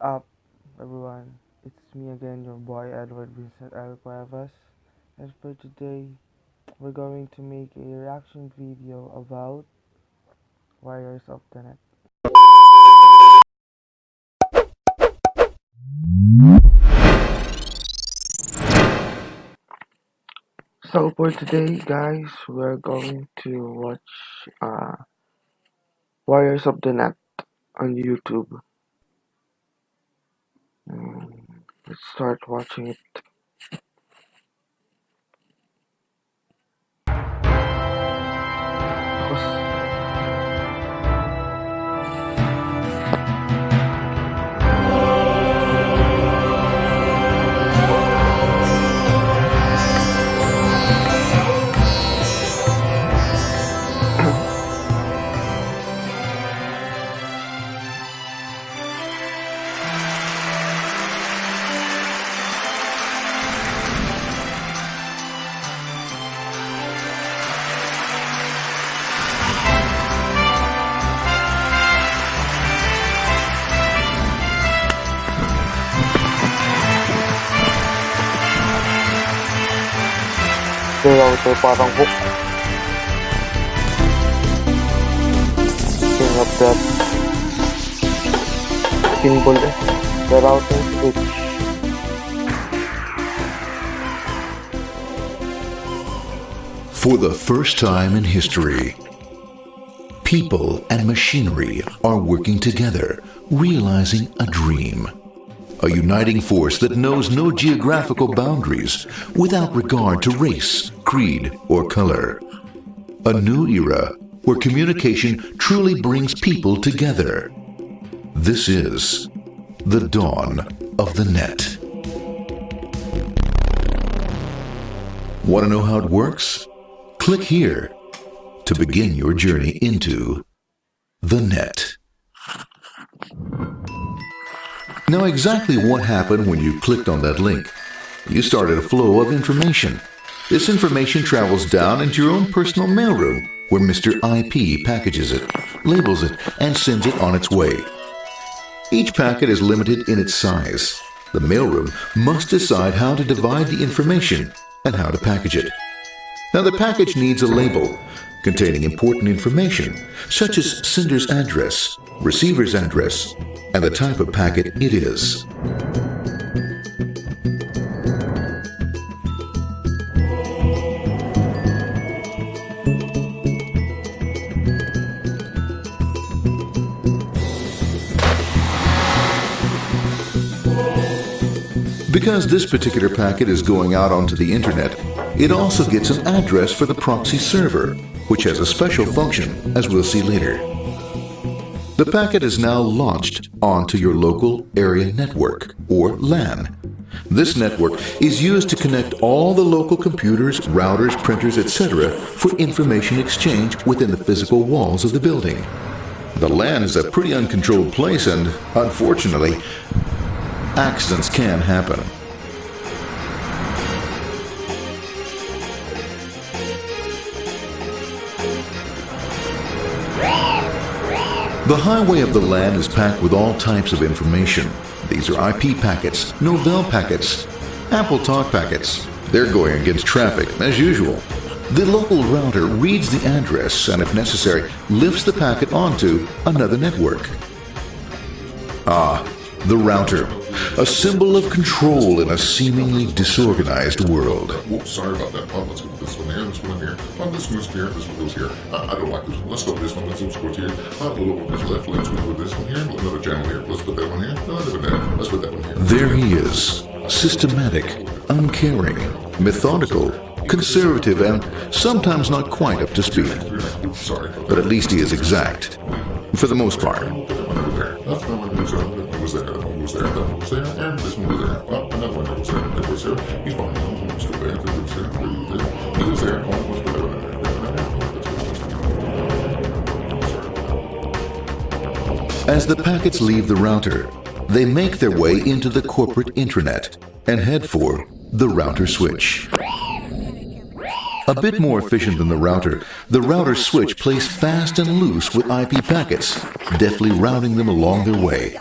up, everyone? It's me again, your boy Edward Vincent Cuevas. And for today, we're going to make a reaction video about Warriors of the Net. So for today, guys, we're going to watch Warriors of the Net on YouTube. Let's start watching it. Kaya ito parang hook. King of that pinball eh. The router switch. For the first time in history, people and machinery are working together, realizing a dream. A uniting force that knows no geographical boundaries without regard to race, creed, or color. A new era where communication truly brings people together. This is the dawn of the net. Want to know how it works? Click here to begin your journey into the net. Now, exactly what happened when you clicked on that link? You started a flow of information. This information travels down into your own personal mailroom, where Mr. IP packages it, labels it, and sends it on its way. Each packet is limited in its size. The mailroom must decide how to divide the information and how to package it. Now, the package needs a label containing important information, such as sender's address, receiver's address, and the type of packet it is. Because this particular packet is going out onto the internet, it also gets an address for the proxy server, which has a special function, as we'll see later. The packet is now launched onto your local area network, or LAN. This network is used to connect all the local computers, routers, printers, etc. for information exchange within the physical walls of the building. The LAN is a pretty uncontrolled place and, unfortunately, accidents can happen. The highway of the LAN is packed with all types of information. These are IP packets, Novell packets, Apple Talk packets. They're going against traffic, as usual. The local router reads the address and, if necessary, lifts the packet onto another network. The router, a symbol of control in a seemingly disorganized world. Whoops, sorry about that. Let's go with this one here, this one here. This goes here, this one goes here. I don't like this one. Let's go with this one. Let's go here. A little bit left. Let's go with this one here. Another channel here. Let's put that one here. No, let's put that one here. There he is, systematic, uncaring, methodical, conservative, and sometimes not quite up to speed. Sorry. But at least he is exact, for the most part. That one was there, that one was there, that one was there, and this one was there. Well, another one that was there, that was there. He's fine. One was still there, that was there, he was there, one was there. As the packets leave the router, they make their way into the corporate intranet and head for the router switch. A bit more efficient than the router switch plays fast and loose with IP packets, deftly routing them along their way.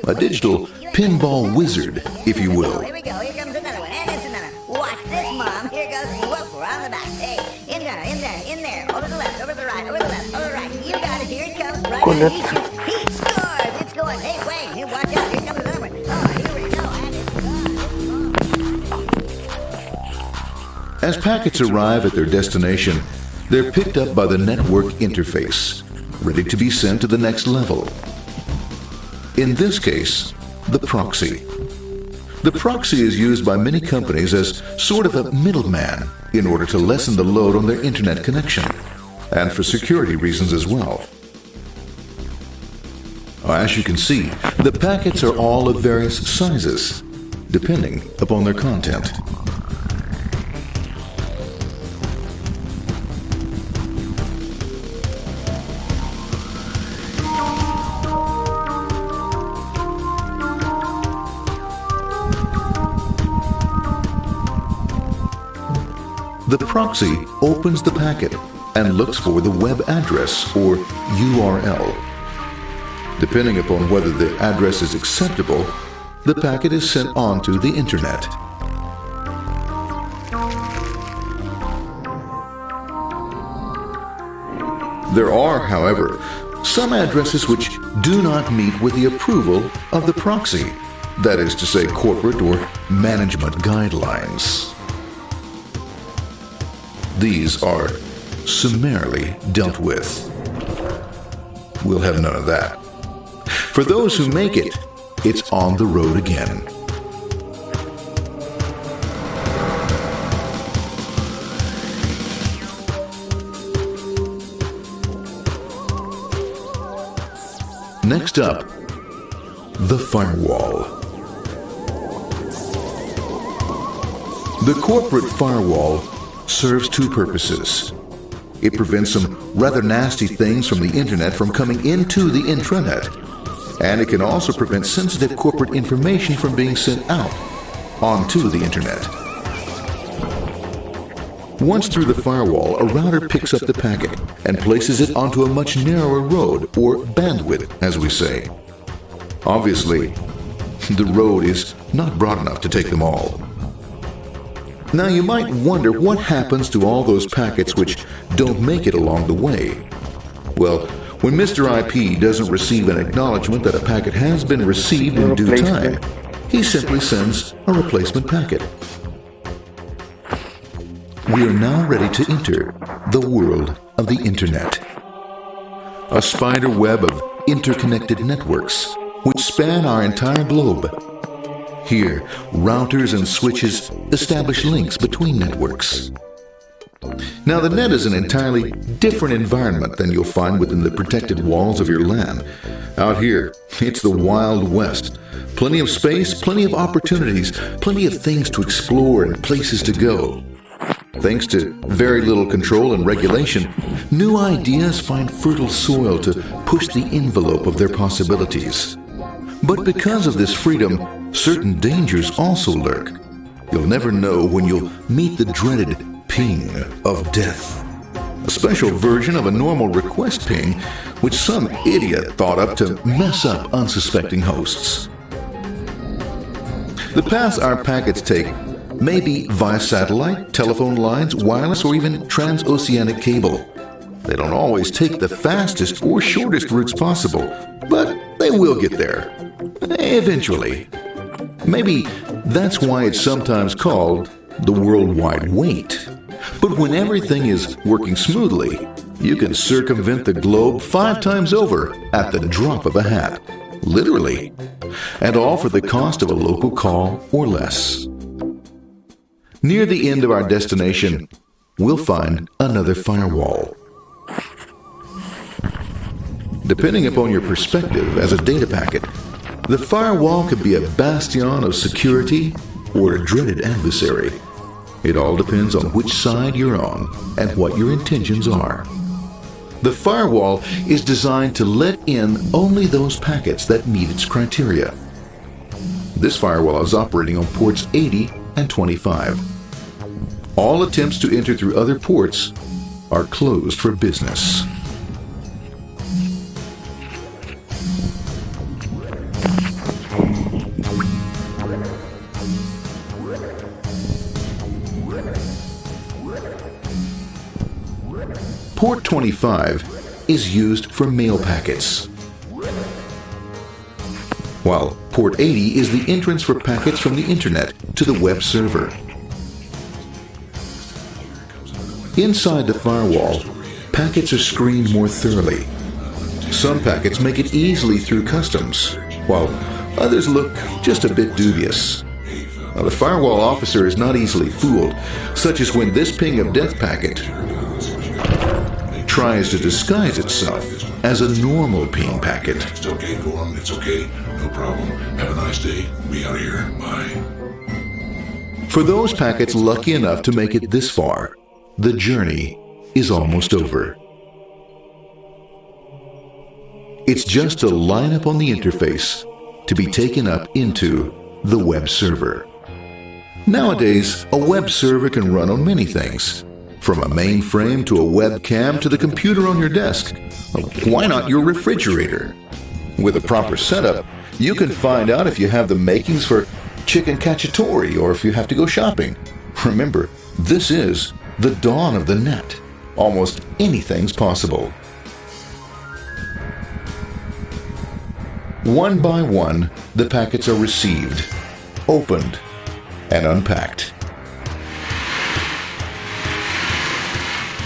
A digital pinball wizard, if you will. Here we go. Here comes another one. And it's another. Watch this, Mom. Here goes whoop, we're on the back. Hey, in there. Over the left, over the right, over the left, over the right. You got it. Here it comes. Right Kulit. on. He shoots. He scores. It's going. Hey, wait. Here, watch out. Here comes another one. Oh, here we go. And it's gone. As packets arrive at their destination, they're picked up by the network interface, ready to be sent to the next level. In this case, the proxy. The proxy is used by many companies as sort of a middleman in order to lessen the load on their internet connection, and for security reasons as well. As you can see, the packets are all of various sizes, depending upon their content. The proxy opens the packet and looks for the web address or URL. Depending upon whether the address is acceptable, the packet is sent on to the internet. There are, however, some addresses which do not meet with the approval of the proxy, that is to say, corporate or management guidelines. These are summarily dealt with. We'll have none of that. For those who make it, it's on the road again. Next up, the firewall. The corporate firewall serves two purposes. It prevents some rather nasty things from the internet from coming into the intranet, and it can also prevent sensitive corporate information from being sent out onto the internet. Once through the firewall, a router picks up the packet and places it onto a much narrower road, or bandwidth, as we say. Obviously, the road is not broad enough to take them all. Now you might wonder what happens to all those packets which don't make it along the way. Well, when Mr. IP doesn't receive an acknowledgement that a packet has been received in due time, he simply sends a replacement packet. We are now ready to enter the world of the Internet. A spider web of interconnected networks which span our entire globe. Here, routers and switches establish links between networks. Now, the net is an entirely different environment than you'll find within the protected walls of your LAN. Out here, it's the Wild West. Plenty of space, plenty of opportunities, plenty of things to explore and places to go. Thanks to very little control and regulation, new ideas find fertile soil to push the envelope of their possibilities. But because of this freedom, certain dangers also lurk. You'll never know when you'll meet the dreaded ping of death. A special version of a normal request ping, which some idiot thought up to mess up unsuspecting hosts. The paths our packets take may be via satellite, telephone lines, wireless, or even transoceanic cable. They don't always take the fastest or shortest routes possible, but they will get there. Eventually. Maybe that's why it's sometimes called the worldwide wait. But when everything is working smoothly, you can circumvent the globe 5 times over at the drop of a hat. Literally. And all for the cost of a local call or less. Near the end of our destination, we'll find another firewall. Depending upon your perspective as a data packet, the firewall could be a bastion of security or a dreaded adversary. It all depends on which side you're on and what your intentions are. The firewall is designed to let in only those packets that meet its criteria. This firewall is operating on ports 80 and 25. All attempts to enter through other ports are closed for business. Port 25 is used for mail packets, while port 80 is the entrance for packets from the internet to the web server. Inside the firewall, packets are screened more thoroughly. Some packets make it easily through customs, while others look just a bit dubious. Now, the firewall officer is not easily fooled, such as when this ping of death packet tries to disguise itself as a normal ping packet. It's okay, go on, it's okay, no problem. Have a nice day. Be out of here. Bye. For those packets lucky enough to make it this far, the journey is almost over. It's just a line up on the interface to be taken up into the web server. Nowadays, a web server can run on many things, from a mainframe to a webcam to the computer on your desk. Why not your refrigerator? With a proper setup, you can find out if you have the makings for chicken cacciatore or if you have to go shopping. Remember, this is the dawn of the net. Almost anything's possible. One by one, the packets are received, opened, and unpacked.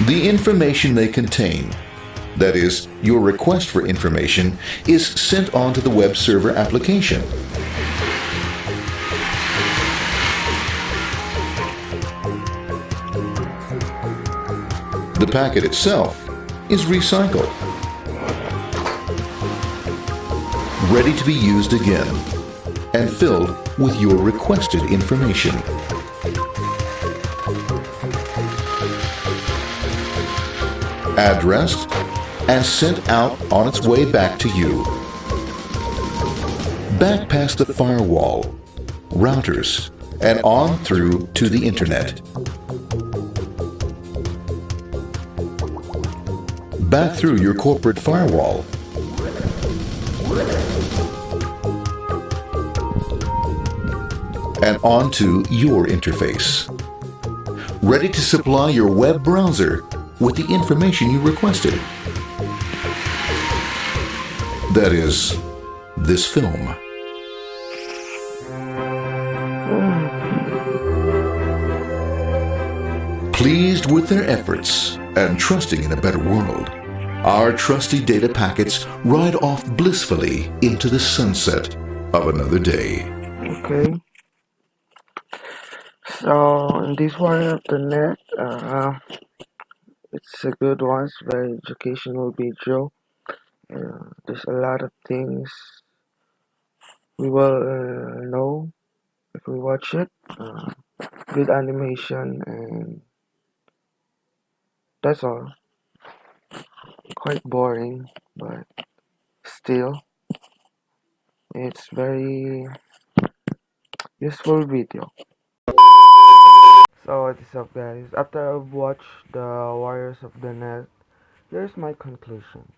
The information they contain, that is, your request for information, is sent on to the web server application. The packet itself is recycled, ready to be used again, and filled with your requested information. Addressed and sent out on its way back to you. Back past the firewall, routers, and on through to the internet. Back through your corporate firewall. And onto your interface, ready to supply your web browser with the information you requested. That is, this film. Pleased with their efforts and trusting in a better world, our trusty data packets ride off blissfully into the sunset of another day. Okay. So in this one of the net, it's a good one. It's very educational video. There's a lot of things we will know if we watch it. Good animation, and that's all. Quite boring, but still, it's very useful video. So what is up, guys? After I've watched the Warriors of the Net, here's my conclusion.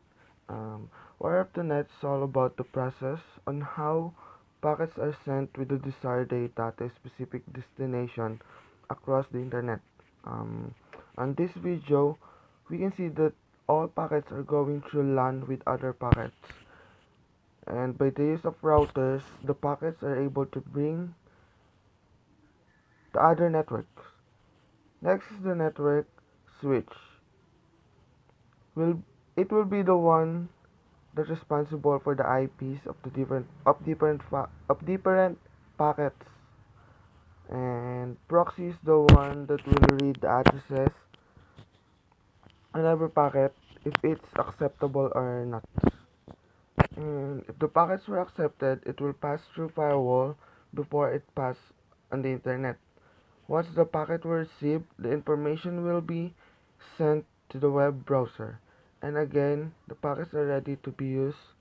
Warrior of the Net is all about the process on how packets are sent with the desired data to a specific destination across the internet. Um, on this video, we can see that all packets are going through LAN with other packets, and by the use of routers, the packets are able to bring the other networks. Next is the network switch. Will it will be the one that's responsible for the IPs of the different packets, and proxy is the one that will read the addresses on every packet if it's acceptable or not. And if the packets were accepted, it will pass through firewall before it pass on the internet. Once the packet were received, the information will be sent to the web browser, and again the packets are ready to be used,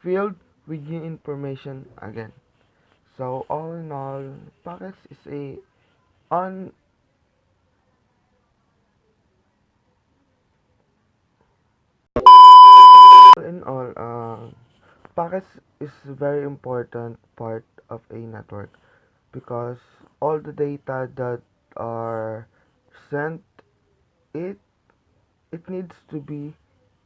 filled with new information again. So all in all, packets is a on in all packets is a very important part of a network, because all the data that are sent it it needs to be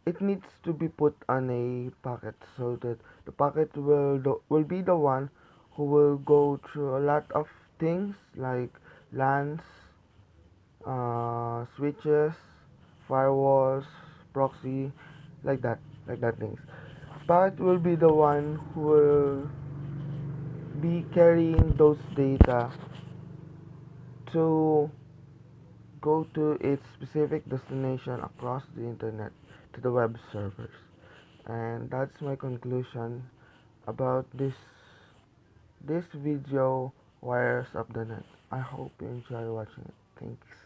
it needs to be put on a packet so that the packet will be the one who will go through a lot of things like LANs, switches, firewalls, proxy, like that, like that things. Packet will be the one who will be carrying those data to go to its specific destination across the internet to the web servers. And that's my conclusion about this video, Wires of the Net. I hope you enjoy watching it. Thanks.